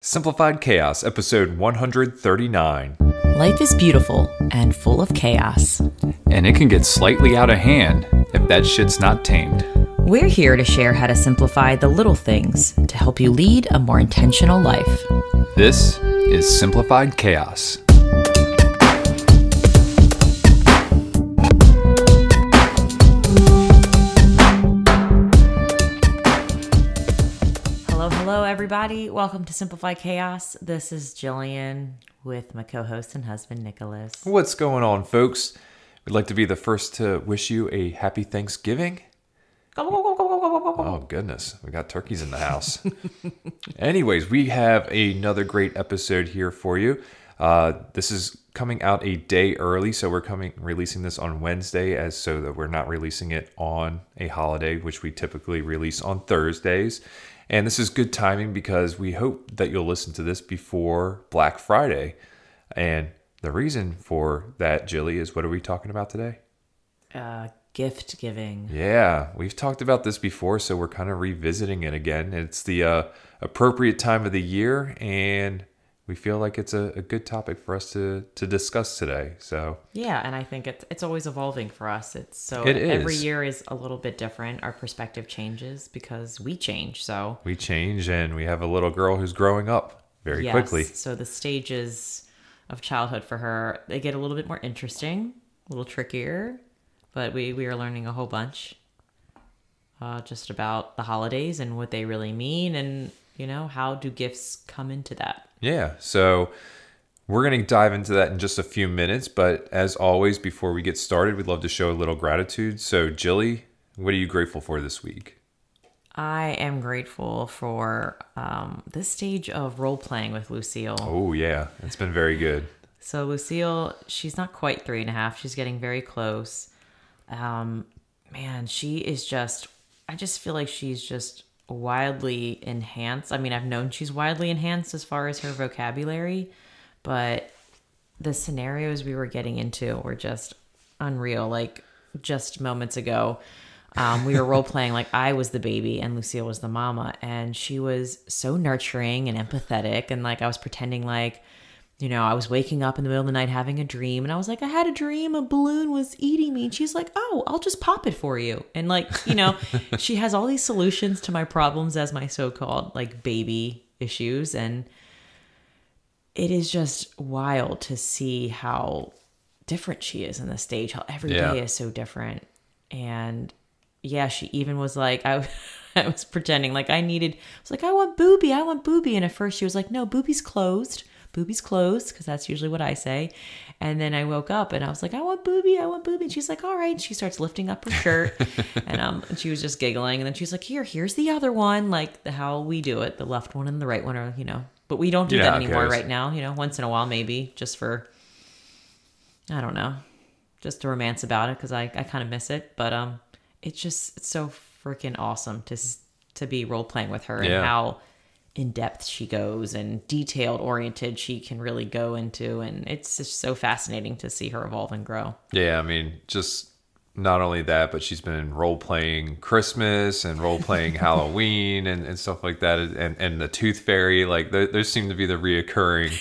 Simplified Chaos, episode 139. Life is beautiful and full of chaos. And it can get slightly out of hand if that shit's not tamed. We're here to share how to simplify the little things to help you lead a more intentional life. This is Simplified Chaos. Hello, everybody. Welcome to Simplify Chaos. This is Jillian with my co-host and husband, Nicholas. What's going on, folks? We'd like to be the first to wish you a happy Thanksgiving. Oh, goodness. We got turkeys in the house. Anyways, we have another great episode here for you. This is coming out a day early, so we're releasing this on Wednesday so that we're not releasing it on a holiday, which we typically release on Thursdays. And this is good timing because we hope that you'll listen to this before Black Friday. And the reason for that, Jilly, is what are we talking about today? Gift giving. Yeah, we've talked about this before, so we're kind of revisiting it again. It's the appropriate time of the year, and we feel like it's a good topic for us to discuss today. So yeah, and I think it's always evolving for us. It every is. year is a little bit different. Our perspective changes because we change. So we change, and we have a little girl who's growing up very quickly. So the stages of childhood for her, they get a little bit more interesting, a little trickier, but we are learning a whole bunch just about the holidays and what they really mean, and how do gifts come into that. Yeah, so we're going to dive into that in just a few minutes. But as always, before we get started, we'd love to show a little gratitude. So, Jilly, what are you grateful for this week? I am grateful for this stage of role-playing with Lucille. Oh, yeah. It's been very good. So, Lucille, she's not quite 3.5. She's getting very close. Man, she is just... I just feel like she's just wildly enhanced. I mean, I've known she's wildly enhanced as far as her vocabulary, but the scenarios we were getting into were just unreal. Like just moments ago, we were role playing like I was the baby and Lucille was the mama, and she was so nurturing and empathetic, and like I was pretending like I was waking up in the middle of the night having a dream, and I was like, I had a dream a balloon was eating me. And she's like, oh, I'll just pop it for you. And like, she has all these solutions to my problems as my so-called like baby issues. And it is just wild to see how different she is in this stage, how every day is so different. And yeah, she even was like, I was pretending like I was like, I want booby. And at first she was like, no, booby's closed, because that's usually what I say. And then I woke up and I was like, I want booby. And she's like, all right. And she starts lifting up her shirt and she was just giggling. And then she's like, here's the other one, like how we do it. The left one and the right one are, but we don't do that anymore right now. Once in a while, maybe just for, I don't know, just to romance about it. Cause I kind of miss it, but it's so freaking awesome to be role playing with her and how in depth she goes and detailed oriented she can really go into, and it's just so fascinating to see her evolve and grow. Yeah, I mean, just not only that, but she's been role playing Christmas and role playing Halloween and stuff like that, and the Tooth Fairy. Like those seem to be the reoccurring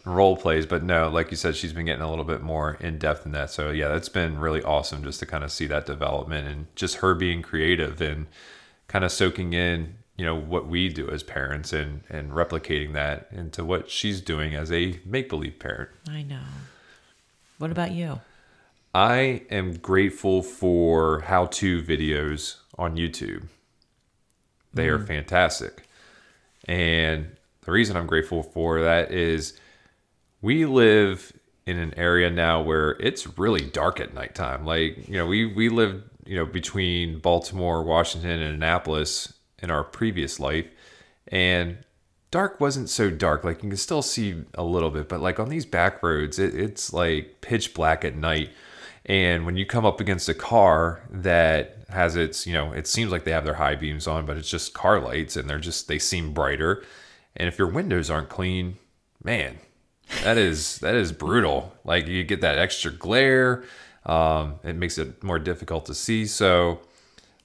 role plays. But no, like you said, she's been getting a little bit more in depth in that. So yeah, that's been really awesome just to kind of see that development and just her being creative and kind of soaking in what we do as parents and replicating that into what she's doing as a make-believe parent. I know. What about you? I am grateful for how-to videos on YouTube. They are fantastic. And the reason I'm grateful for that is we live in an area now where it's really dark at nighttime. Like, we lived, between Baltimore, Washington, and Annapolis in our previous life, and dark wasn't so dark. Like you can still see a little bit, but like on these back roads, it's like pitch black at night. And when you come up against a car that has its, it seems like they have their high beams on, but it's just car lights and they seem brighter. And if your windows aren't clean, man, that is brutal. Like you get that extra glare. It makes it more difficult to see. So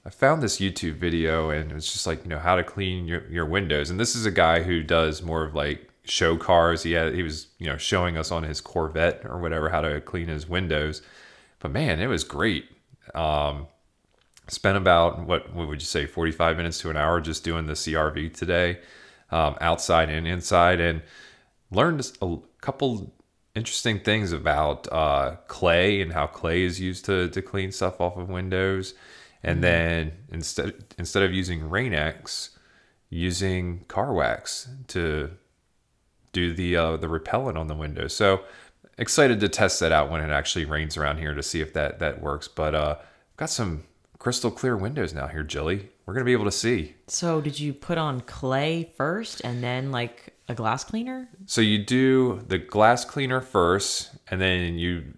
I found this YouTube video, and it was just like, how to clean your windows. And this is a guy who does more of like show cars. He was, showing us on his Corvette or whatever how to clean his windows. But man, it was great. Spent about, what would you say, 45 minutes to an hour just doing the CRV today, outside and inside, and learned a couple interesting things about clay and how clay is used to clean stuff off of windows. And then instead of using Rain-X, using car wax to do the repellent on the windows. So excited to test that out when it actually rains around here to see if that works. But got some crystal clear windows now here, Jilly. We're going to be able to see. So did you put on clay first and then like a glass cleaner? So you do the glass cleaner first, and then you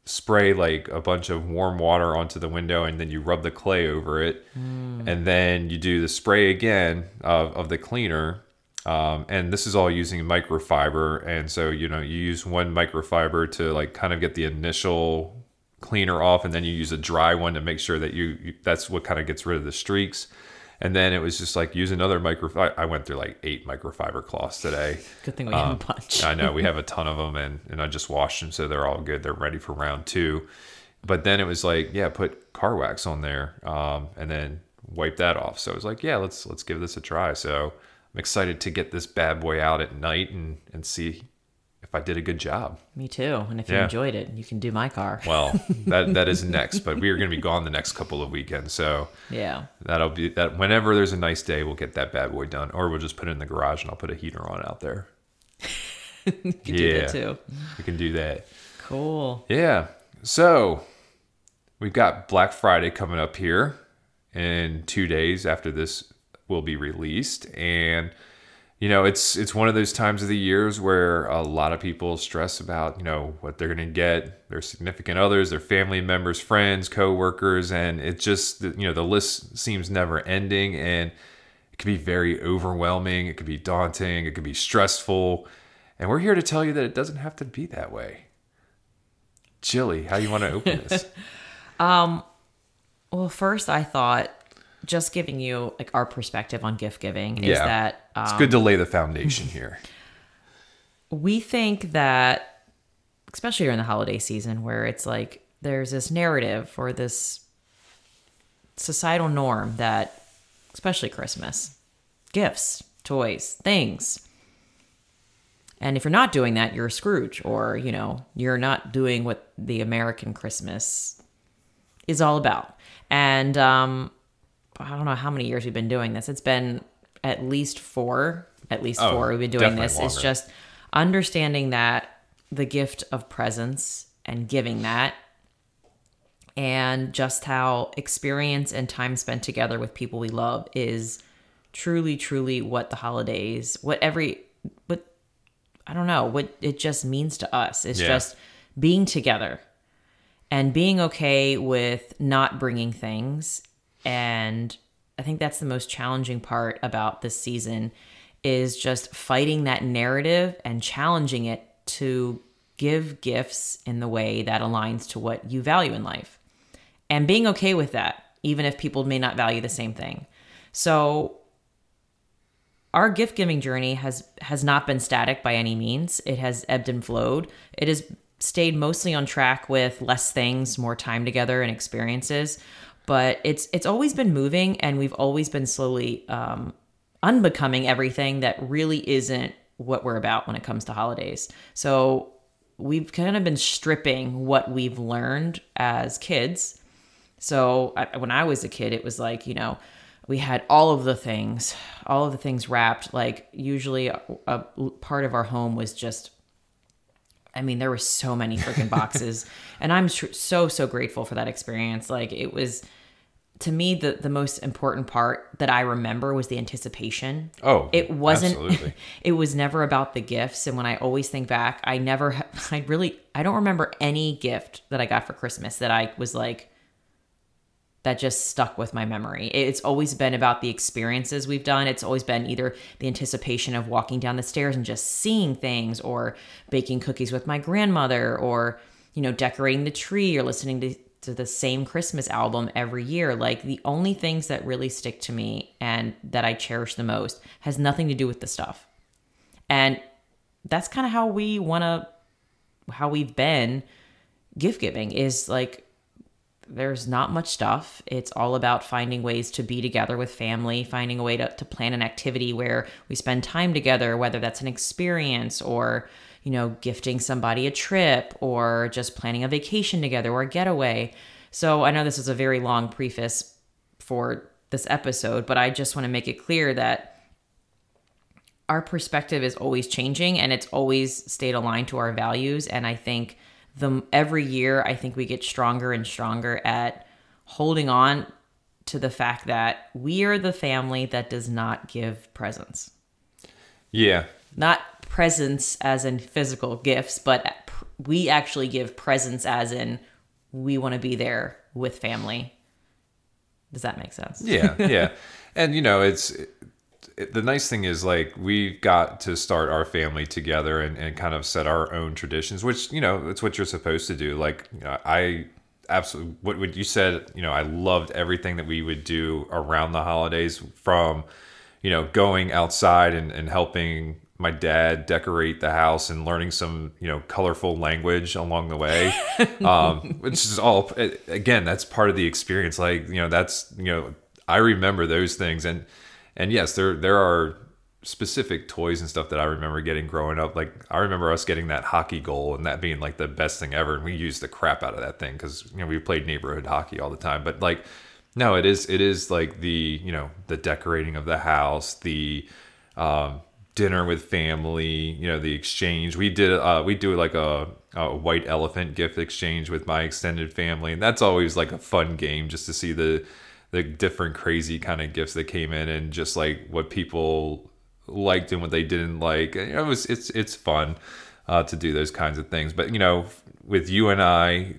spray like a bunch of warm water onto the window, and then you rub the clay over it. And then you do the spray again of the cleaner. And this is all using microfiber. And so, you use one microfiber to like kind of get the initial cleaner off, and then you use a dry one to make sure that that's what kind of gets rid of the streaks. And then it was just like use another microfiber. I went through like 8 microfiber cloths today. Good thing we have a bunch. I know, we have a ton of them, and I just washed them, so they're all good. They're ready for round 2. But then it was like, put car wax on there, and then wipe that off. So it was like, let's give this a try. So I'm excited to get this bad boy out at night and see if I did a good job. Me too. And if you enjoyed it, you can do my car. Well, that is next, but we are going to be gone the next couple of weekends. So that'll be that. Whenever there's a nice day, we'll get that bad boy done, or we'll just put it in the garage and I'll put a heater on out there. You can do that too. We can do that. Cool. Yeah. So we've got Black Friday coming up here in 2 days after this will be released. And it's one of those times of the years where a lot of people stress about, what they're going to get, their significant others, their family members, friends, coworkers, and it just, the list seems never ending, and it can be very overwhelming. It could be daunting. It could be stressful. And we're here to tell you that it doesn't have to be that way. Jilly, how do you want to open this? Well, first I thought, just giving you like our perspective on gift giving is that it's good to lay the foundation here. We think that, especially during the holiday season, where it's like there's this narrative or this societal norm that, especially Christmas, gifts, toys, things. And if you're not doing that, you're a Scrooge, or, you're not doing what the American Christmas is all about. And, I don't know how many years we've been doing this. It's been at least four we've been doing this. Longer. It's just understanding that the gift of presence and giving that, and just how experience and time spent together with people we love is truly, truly what the holidays, what it just means to us. It's just being together and being okay with not bringing things. And I think that's the most challenging part about this season, is just fighting that narrative and challenging it to give gifts in the way that aligns to what you value in life, and being okay with that, even if people may not value the same thing. So our gift giving journey has not been static by any means. It has ebbed and flowed. It has stayed mostly on track with less things, more time together and experiences. But it's always been moving, and we've always been slowly unbecoming everything that really isn't what we're about when it comes to holidays. So we've kind of been stripping what we've learned as kids. So when I was a kid, it was like, we had all of the things wrapped. Like usually a part of our home was just, there were so many freaking boxes, and I'm so grateful for that experience. Like, it was, to me, the most important part that I remember was the anticipation. Oh, it wasn't, absolutely. It was never about the gifts. And when I always think back, I don't remember any gift that I got for Christmas that I was like, that just stuck with my memory. It's always been about the experiences we've done. It's always been either the anticipation of walking down the stairs and just seeing things, or baking cookies with my grandmother, or, decorating the tree, or listening to the same Christmas album every year. Like, the only things that really stick to me and that I cherish the most has nothing to do with the stuff. And that's kind of how we've been gift giving, is like, there's not much stuff. It's all about finding ways to be together with family, finding a way to plan an activity where we spend time together, whether that's an experience or, gifting somebody a trip or just planning a vacation together or a getaway. So I know this is a very long preface for this episode, but I just want to make it clear that our perspective is always changing and it's always stayed aligned to our values. And I think every year, I think we get stronger and stronger at holding on to the fact that we are the family that does not give presents. Yeah. Not presents as in physical gifts, but we actually give presents as in we want to be there with family. Does that make sense? Yeah, yeah. And, the nice thing is, like, we got to start our family together and kind of set our own traditions, which, it's what you're supposed to do. Like, I absolutely, what you said, I loved everything that we would do around the holidays, from, going outside and helping my dad decorate the house and learning some, colorful language along the way, which is all, again, that's part of the experience. Like, I remember those things. And yes, there are specific toys and stuff that I remember getting growing up. Like, I remember us getting that hockey goal and that being like the best thing ever. And we used the crap out of that thing because, we played neighborhood hockey all the time. But like, no, it is like the decorating of the house, the dinner with family, the exchange. We do like a white elephant gift exchange with my extended family. And that's always like a fun game, just to see the different crazy kind of gifts that came in and just like what people liked and what they didn't like. It's fun to do those kinds of things. But, with you and I,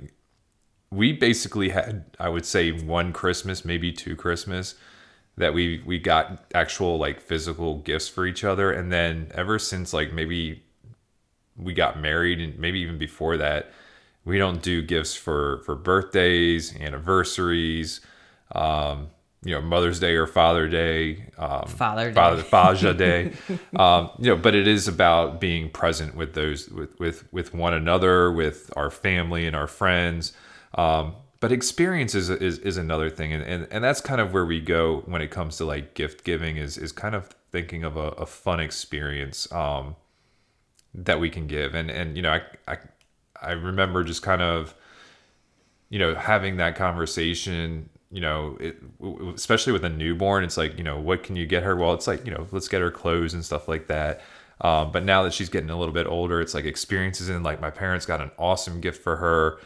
we basically had, I would say, one Christmas, maybe two Christmas, that we got actual like physical gifts for each other. And then ever since, like, maybe we got married, and maybe even before that, we don't do gifts for birthdays, anniversaries, Mother's Day or Father Day, Faja Day, but it is about being present with those, with one another, with our family and our friends. But experience is another thing. And that's kind of where we go when it comes to like gift giving, is kind of thinking of a fun experience, that we can give. And I remember just kind of, having that conversation, especially with a newborn. It's like, what can you get her? Well, it's like, let's get her clothes and stuff like that. But now that she's getting a little bit older, it's like experiences. And like, my parents got an awesome gift for her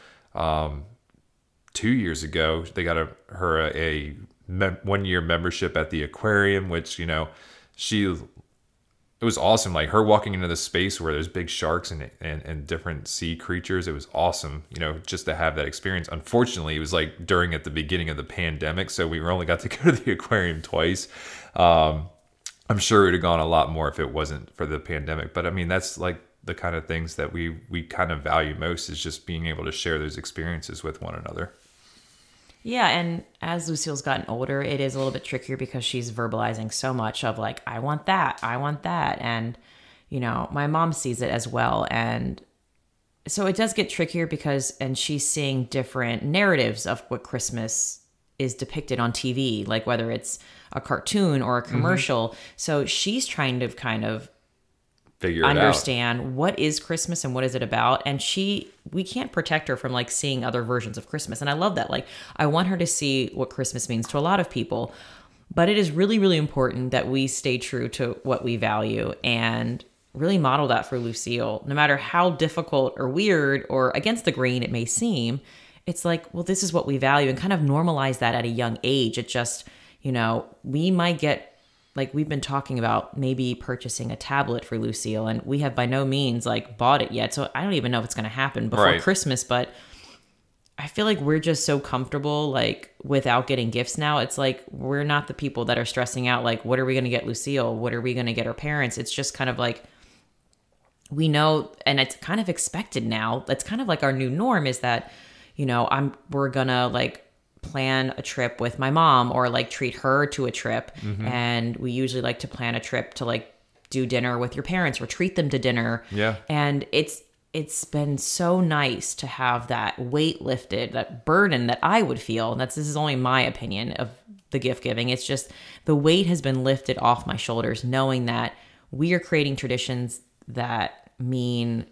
2 years ago. They got her a 1 year membership at the aquarium, which, it was awesome. Like, her walking into the space where there's big sharks and different sea creatures. It was awesome, just to have that experience. Unfortunately, it was like at the beginning of the pandemic, so we only got to go to the aquarium twice. I'm sure it would have gone a lot more if it wasn't for the pandemic. But I mean, that's like the kind of things that we kind of value most, is just being able to share those experiences with one another. Yeah, and as Lucille's gotten older, it is a little bit trickier because she's verbalizing so much of like, I want that. And, my mom sees it as well. And so it does get trickier and she's seeing different narratives of what Christmas is depicted on TV, like whether it's a cartoon or a commercial. Mm-hmm. So she's trying to kind of understand what is Christmas and what is it about. And we can't protect her from like seeing other versions of Christmas. And I love that. Like, I want her to see what Christmas means to a lot of people, but it is really, really important that we stay true to what we value and really model that for Lucille. No matter how difficult or weird or against the grain it may seem, it's like, well, this is what we value, and kind of normalize that at a young age. It just, we might get, like, we've been talking about maybe purchasing a tablet for Lucille, and we have by no means like bought it yet. So I don't even know if it's going to happen before Christmas, but I feel like we're just so comfortable, like, without getting gifts now. It's like, we're not the people that are stressing out, like, what are we going to get Lucille? What are we going to get her parents? It's just kind of like, we know, and it's kind of expected now. That's kind of like our new norm, is that, we're gonna like plan a trip with my mom or like treat her to a trip. And we usually like to plan a trip to like do dinner with your parents or treat them to dinner. Yeah. And it's been so nice to have that weight lifted, that burden that I would feel. And this is only my opinion of the gift giving. It's just the weight has been lifted off my shoulders, knowing that we are creating traditions that mean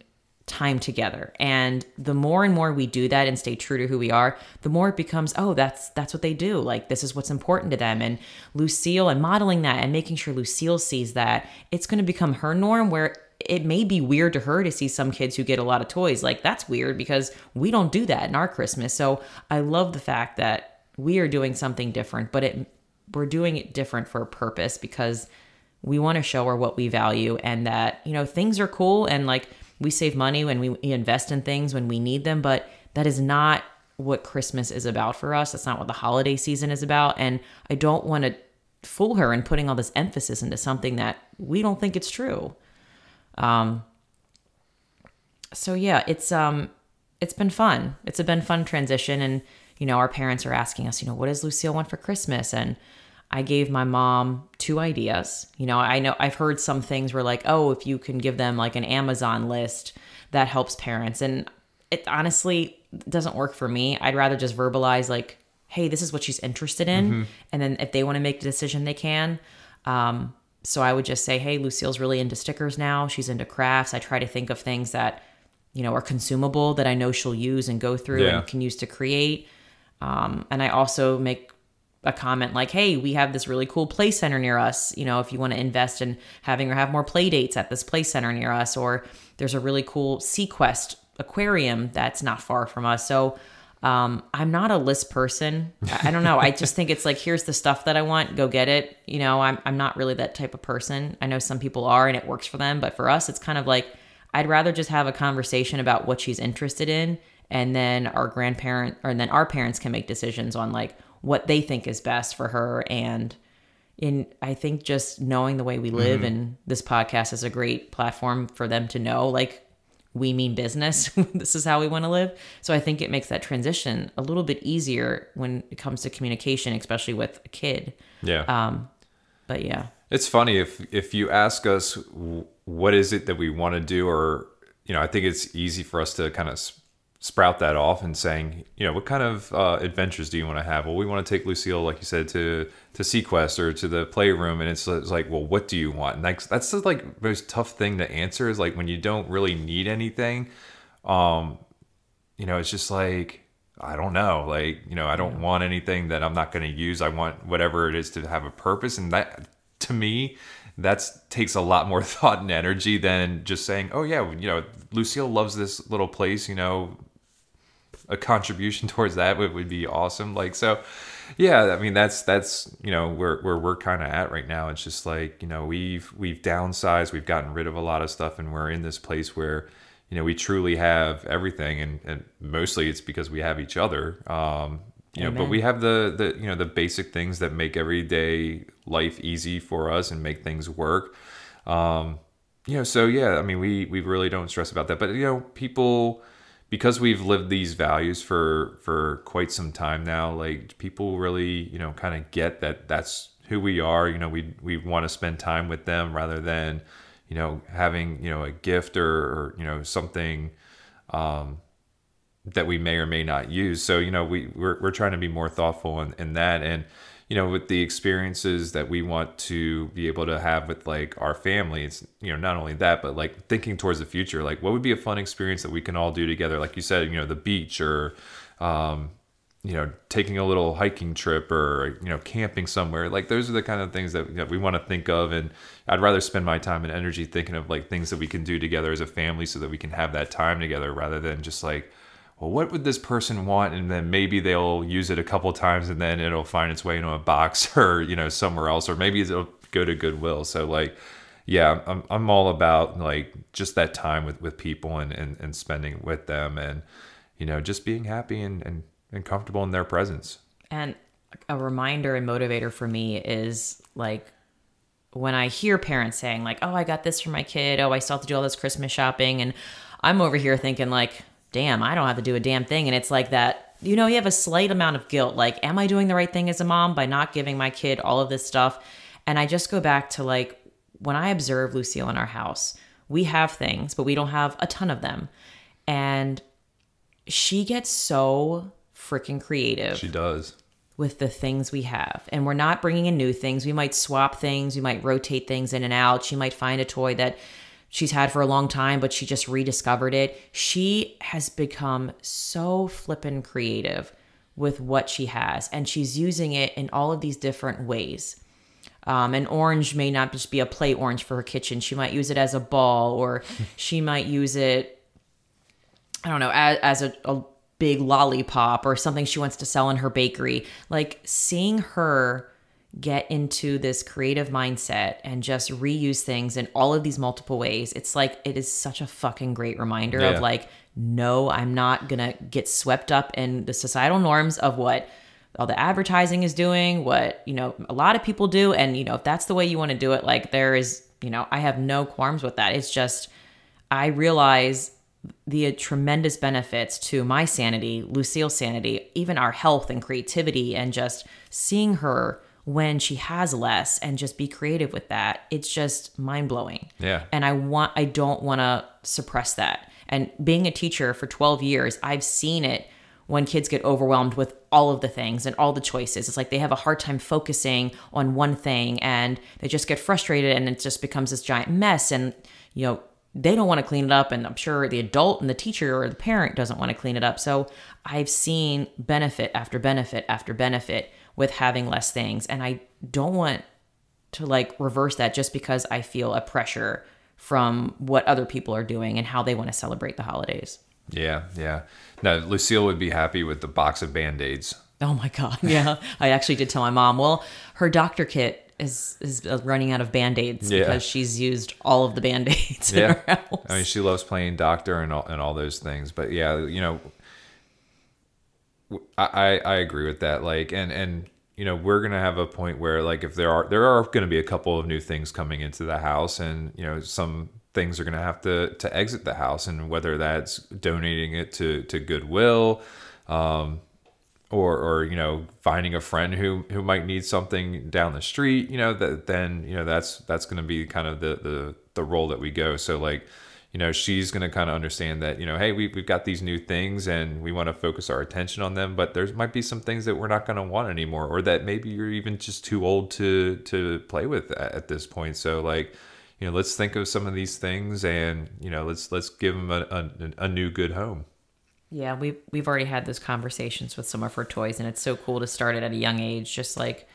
time together. And the more and more we do that and stay true to who we are, the more it becomes, oh, that's what they do. Like, this is what's important to them. And Lucille, and modeling that and making sure Lucille sees that, it's going to become her norm, where it may be weird to her to see some kids who get a lot of toys. Like, that's weird because we don't do that in our Christmas. So I love the fact that we are doing something different, but we're doing it different for a purpose, because we want to show her what we value, and that, things are cool, and like, we save money when we invest in things when we need them, but that is not what Christmas is about for us. That's not what the holiday season is about. And I don't want to fool her in putting all this emphasis into something that we don't think it's true. So yeah, it's been fun. It's been fun transition. And, our parents are asking us, what does Lucille want for Christmas? And I gave my mom 2 ideas. I know I've heard some things where like, oh, if you can give them like an Amazon list, that helps parents. And it honestly doesn't work for me. I'd rather just verbalize like, hey, this is what she's interested in. And then if they want to make the decision, they can. So I would just say, hey, Lucille's really into stickers now. She's into crafts. I try to think of things that, are consumable, that I know she'll use and go through and can use to create. And I also make a comment like, hey, we have this really cool play center near us. If you want to invest in having or have more play dates at this play center near us, or there's a really cool SeaQuest aquarium that's not far from us. So I'm not a list person. I don't know. I just think it's like, here's the stuff that I want, go get it. I'm not really that type of person. I know some people are and it works for them, but for us, it's kind of like, I'd rather just have a conversation about what she's interested in. And then our parents can make decisions on like what they think is best for her. And I think just knowing the way we live, and this podcast is a great platform for them to know, like, we mean business. This is how we want to live. So I think it makes that transition a little bit easier when it comes to communication, especially with a kid. Yeah. But yeah. It's funny if you ask us what is it that we want to do, or, I think it's easy for us to kind of sprout that off and saying, what kind of adventures do you want to have? Well, we want to take Lucille, like you said, to SeaQuest or to the playroom. And it's like, well, what do you want? And that's the like most tough thing to answer, is like when you don't really need anything. It's just like, I don't know. Like, I don't want anything that I'm not going to use. I want whatever it is to have a purpose. And that, to me, that takes a lot more thought and energy than just saying, oh yeah, Lucille loves this little place, a contribution towards that would be awesome. Like, so yeah, I mean, that's where we're kind of at right now. It's just like, we've downsized, we've gotten rid of a lot of stuff, and we're in this place where, we truly have everything, and mostly it's because we have each other. But we have the basic things that make everyday life easy for us and make things work. So yeah, I mean, we really don't stress about that. But, people, because we've lived these values for quite some time now, like, people really, kind of get that that's who we are. We want to spend time with them rather than, having, a gift or something, that we may or may not use. So, we're trying to be more thoughtful in that. And, with the experiences that we want to be able to have with like our family, it's, not only that, but like thinking towards the future, like what would be a fun experience that we can all do together? Like you said, the beach, or, taking a little hiking trip, or, camping somewhere. Like, those are the kind of things that we want to think of. And I'd rather spend my time and energy thinking of like things that we can do together as a family so that we can have that time together, rather than just like, well, what would this person want? And then maybe they'll use it a couple times and then it'll find its way into a box or, somewhere else, or maybe it'll go to Goodwill. So like, yeah, I'm all about like just that time with people and spending with them, and, just being happy and comfortable in their presence. And a reminder and motivator for me is like, when I hear parents saying like, oh, I got this for my kid. Oh, I still have to do all this Christmas shopping. And I'm over here thinking like, damn, I don't have to do a damn thing. And it's like that, you know, you have a slight amount of guilt. Like, am I doing the right thing as a mom by not giving my kid all of this stuff? And I just go back to like, when I observe Lucille in our house, we have things, but we don't have a ton of them. And she gets so freaking creative. She does. With the things we have. And we're not bringing in new things. We might swap things. We might rotate things in and out. She might find a toy that she's had for a long time, but she just rediscovered it. She has become so flippin' creative with what she has. And she's using it in all of these different ways. An orange may not just be a play orange for her kitchen. She might use it as a ball, or she might use it, I don't know, as a big lollipop or something she wants to sell in her bakery. Like, seeing her get into this creative mindset and just reuse things in all of these multiple ways, it's like, it is such a fucking great reminder of like, no, I'm not gonna get swept up in the societal norms of what all the advertising is doing, what, you know, a lot of people do. And, you know, if that's the way you want to do it, like, there is, you know, I have no qualms with that. It's just, I realize the tremendous benefits to my sanity, Lucille's sanity, even our health and creativity, and just seeing her when she has less and just be creative with that. It's just mind blowing. Yeah. And I don't want to suppress that. And being a teacher for 12 years, I've seen it when kids get overwhelmed with all of the things and all the choices. It's like they have a hard time focusing on one thing, and they just get frustrated, and it just becomes this giant mess. And, you know, they don't want to clean it up, and I'm sure the adult and the teacher or the parent doesn't want to clean it up. So I've seen benefit after benefit after benefit with having less things, and I don't want to like reverse that just because I feel a pressure from what other people are doing and how they want to celebrate the holidays. Yeah, yeah. No, Lucille would be happy with the box of Band-Aids. Oh my God, yeah. I actually did tell my mom, well, her doctor kit is running out of Band-Aids because she's used all of the Band-Aids in her house. I mean, she loves playing doctor and all those things. But yeah, you know, I agree with that. Like, and you know, we're gonna have a point where, like, if there are gonna be a couple of new things coming into the house, and you know, some things are gonna have to exit the house, and whether that's donating it to Goodwill, or you know, finding a friend who might need something down the street, you know, then you know, that's going to be kind of the role that we go. So like, you know, she's going to kind of understand that, you know, hey, we've got these new things and we want to focus our attention on them, but there might be some things that we're not going to want anymore, or that maybe you're even just too old to play with at this point. So like, you know, let's think of some of these things, and you know, let's give them a new good home. Yeah, we've already had those conversations with some of her toys, and it's so cool to start it at a young age. Just like,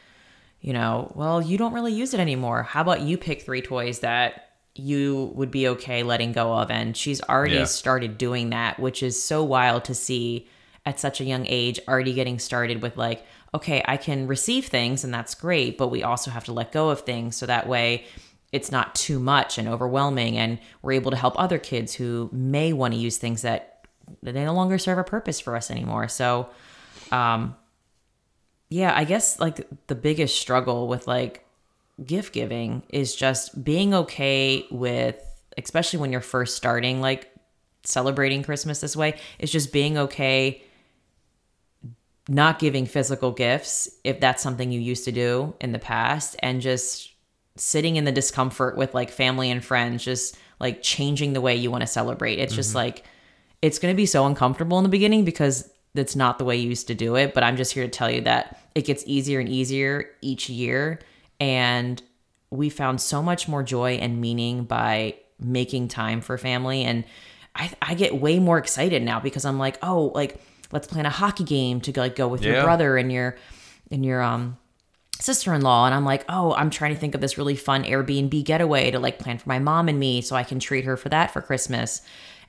you know, well, you don't really use it anymore. How about you pick 3 toys that you would be okay letting go of? And she's already started doing that, which is so wild to see at such a young age, already getting started with like, okay, I can receive things and that's great, but we also have to let go of things so that way it's not too much and overwhelming, and we're able to help other kids who may want to use things that they no longer serve a purpose for us anymore. So, yeah, I guess like the biggest struggle with like gift giving is just being okay with, especially when you're first starting, like celebrating Christmas this way, is just being okay not giving physical gifts if that's something you used to do in the past, and just sitting in the discomfort with like family and friends, just like changing the way you want to celebrate. It's just like, it's going to be so uncomfortable in the beginning because that's not the way you used to do it. But I'm just here to tell you that it gets easier and easier each year. And we found so much more joy and meaning by making time for family. And I get way more excited now because I'm like, oh, like, let's plan a hockey game to like go with your brother and your sister-in-law. And I'm like, oh, I'm trying to think of this really fun Airbnb getaway to like plan for my mom and me so I can treat her for that for Christmas.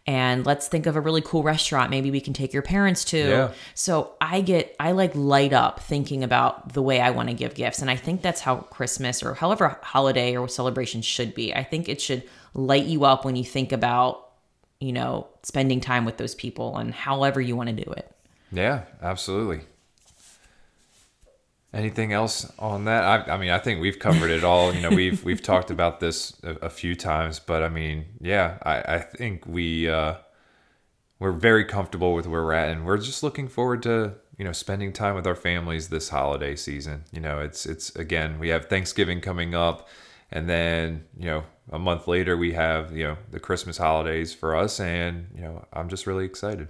And let's think of a really cool restaurant maybe we can take your parents to. Yeah. So I like light up thinking about the way I want to give gifts. And I think that's how Christmas or however holiday or celebration should be. I think it should light you up when you think about, you know, spending time with those people and however you want to do it. Yeah, absolutely. Anything else on that? I mean, I think we've covered it all. You know, we've talked about this a few times, but I mean, yeah, I think we we're very comfortable with where we're at, and we're just looking forward to, spending time with our families this holiday season. It's again, we have Thanksgiving coming up, and then, a month later we have, the Christmas holidays for us, and, I'm just really excited.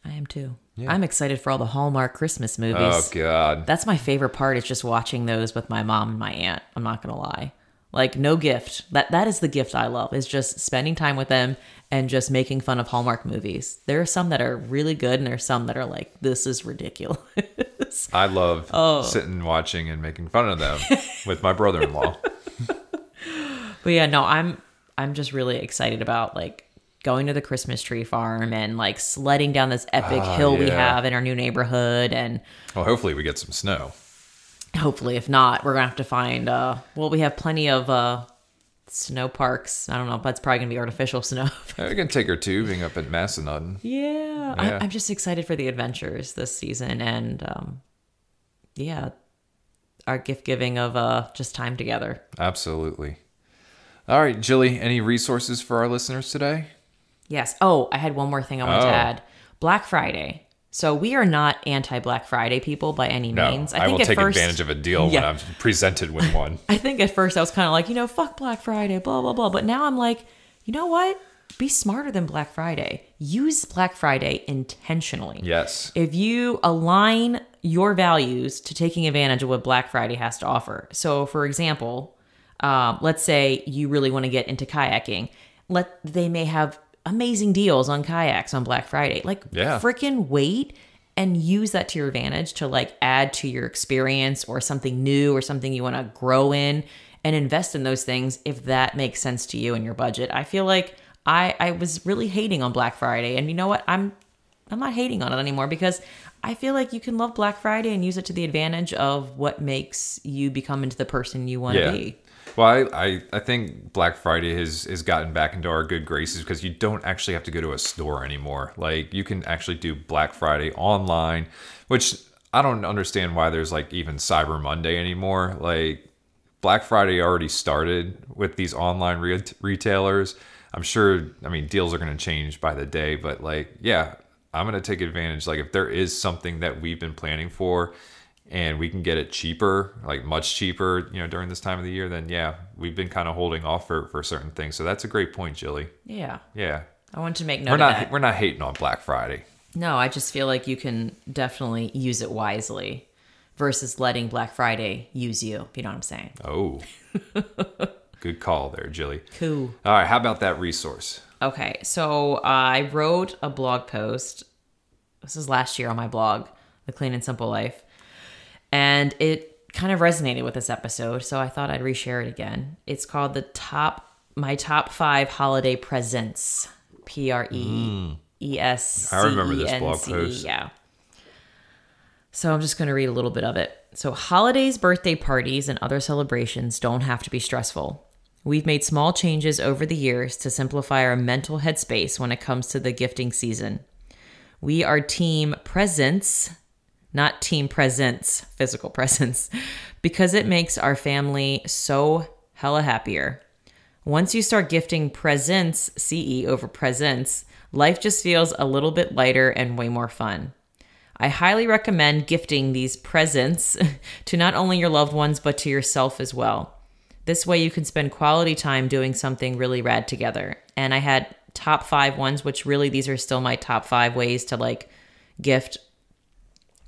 I am too. Yeah. I'm excited for all the Hallmark Christmas movies. Oh, God. That's my favorite part, is just watching those with my mom and my aunt. I'm not going to lie. Like, no gift. That is the gift I love, is just spending time with them and just making fun of Hallmark movies. There are some that are really good, and there are some that are like, this is ridiculous. I love sitting, watching, and making fun of them with my brother-in-law. But yeah, no, I'm just really excited about, like, going to the Christmas tree farm and, like, sledding down this epic hill we have in our new neighborhood. And well, hopefully we get some snow. Hopefully, if not, we're gonna have to find. We have plenty of snow parks. I don't know, but it's probably gonna be artificial snow. We can take her tubing up at Massanutten. Yeah. I'm just excited for the adventures this season, and our gift giving of just time together. Absolutely. All right, Jilly, any resources for our listeners today? Yes. Oh, I had one more thing I wanted to add. Black Friday. So we are not anti-Black Friday people by any means. I will take advantage of a deal when I'm presented with one. I think at first I was kind of like, fuck Black Friday, blah, blah, blah. But now I'm like, you know what? Be smarter than Black Friday. Use Black Friday intentionally. Yes. If you align your values to taking advantage of what Black Friday has to offer. So, for example, let's say you really want to get into kayaking. They may have amazing deals on kayaks on Black Friday. Freaking wait and use that to your advantage to, like, add to your experience or something new or something you want to grow in, and invest in those things if that makes sense to you and your budget. I feel like I was really hating on Black Friday, and you know what? I'm not hating on it anymore, because I feel like you can love Black Friday and use it to the advantage of what makes you become into the person you want to be. Well, I think Black Friday has gotten back into our good graces, because you don't actually have to go to a store anymore. Like, you can actually do Black Friday online, which I don't understand why there's, like, even Cyber Monday anymore. Like, Black Friday already started with these online retailers. I'm sure, deals are going to change by the day, but, like, yeah, I'm going to take advantage. Like, if there is something that we've been planning for, and we can get it cheaper, like much cheaper, during this time of the year, then yeah, we've been kind of holding off for certain things. So that's a great point, Jilly. Yeah. Yeah. I want to make note of that. We're not hating on Black Friday. No, I just feel like you can definitely use it wisely versus letting Black Friday use you, if you know what I'm saying. Oh, good call there, Jilly. Cool. All right, how about that resource? Okay, so I wrote a blog post. This is last year on my blog, The Clean and Simple Life. And it kind of resonated with this episode, so I thought I'd reshare it again. It's called My Top 5 Holiday Presents. Presence. I remember this blog post. Yeah. So I'm just going to read a little bit of it. So, holidays, birthday parties, and other celebrations don't have to be stressful. We've made small changes over the years to simplify our mental headspace when it comes to the gifting season. We are team presents, not team presents, physical presents, because it makes our family so hella happier. Once you start gifting presents, CE over presents, life just feels a little bit lighter and way more fun. I highly recommend gifting these presents to not only your loved ones, but to yourself as well. This way you can spend quality time doing something really rad together. And I had top 5 ones, which really these are still my top 5 ways to like gift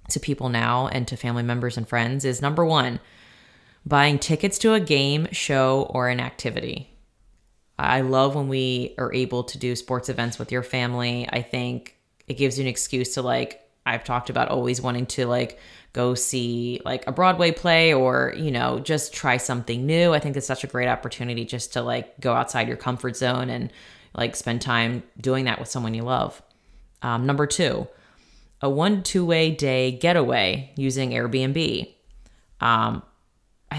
to people now and to family members and friends is number 1, buying tickets to a game, show, or an activity. I love when we are able to do sports events with your family. I think it gives you an excuse to like, I've talked about always wanting to like go see like a Broadway play or, you know, just try something new. I think it's such a great opportunity just to like go outside your comfort zone and like spend time doing that with someone you love. Number 2, a 1-2-way day getaway using Airbnb. I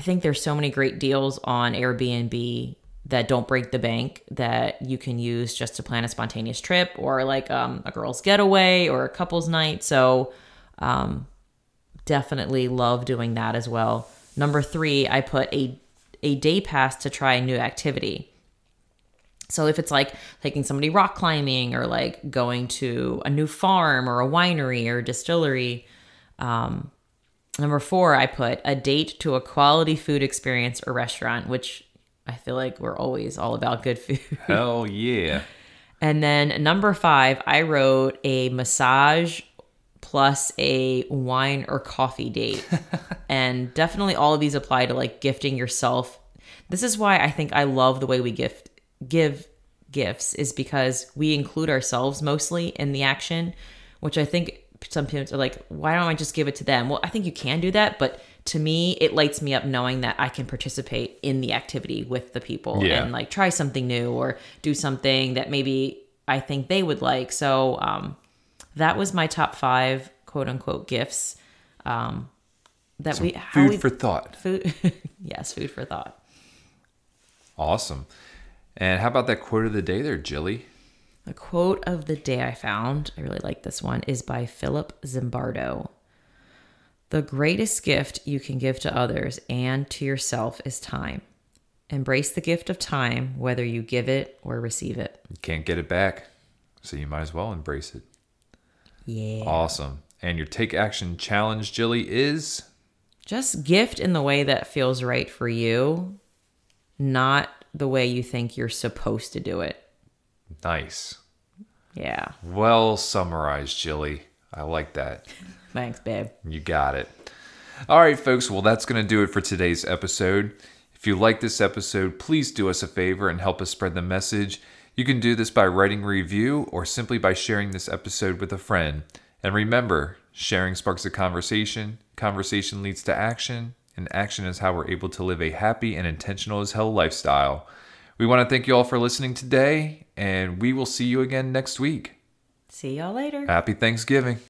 think there's so many great deals on Airbnb that don't break the bank that you can use just to plan a spontaneous trip or like a girl's getaway or a couple's night. So definitely love doing that as well. Number 3, I put a day pass to try a new activity. So if it's like taking somebody rock climbing or like going to a new farm or a winery or distillery. Number 4, I put a date to a quality food experience or restaurant, which I feel like we're always all about good food. Hell yeah. And then number 5, I wrote a massage plus a wine or coffee date. And definitely all of these apply to like gifting yourself. This is why I think I love the way we give gifts, is because we include ourselves mostly in the action, which I think some parents are like, why don't I just give it to them? Well, I think you can do that, but to me, it lights me up knowing that I can participate in the activity with the people and like try something new or do something that maybe I think they would like. So that was my top 5 quote unquote gifts. Food for thought. Food, yes, food for thought. Awesome. And how about that quote of the day there, Jilly? The quote of the day I found, I really like this one, is by Philip Zimbardo. The greatest gift you can give to others and to yourself is time. Embrace the gift of time, whether you give it or receive it. You can't get it back, so you might as well embrace it. Yeah. Awesome. And your take action challenge, Jilly, is? Just gift in the way that feels right for you, not the way you think you're supposed to do it. Nice. Yeah. Well summarized, Jilly. I like that. Thanks, babe. You got it. All right, folks. Well, that's going to do it for today's episode. If you like this episode, please do us a favor and help us spread the message. You can do this by writing a review or simply by sharing this episode with a friend. And remember, sharing sparks a conversation. Conversation leads to action. And action is how we're able to live a happy and intentional as hell lifestyle. We want to thank you all for listening today, and we will see you again next week. See y'all later. Happy Thanksgiving.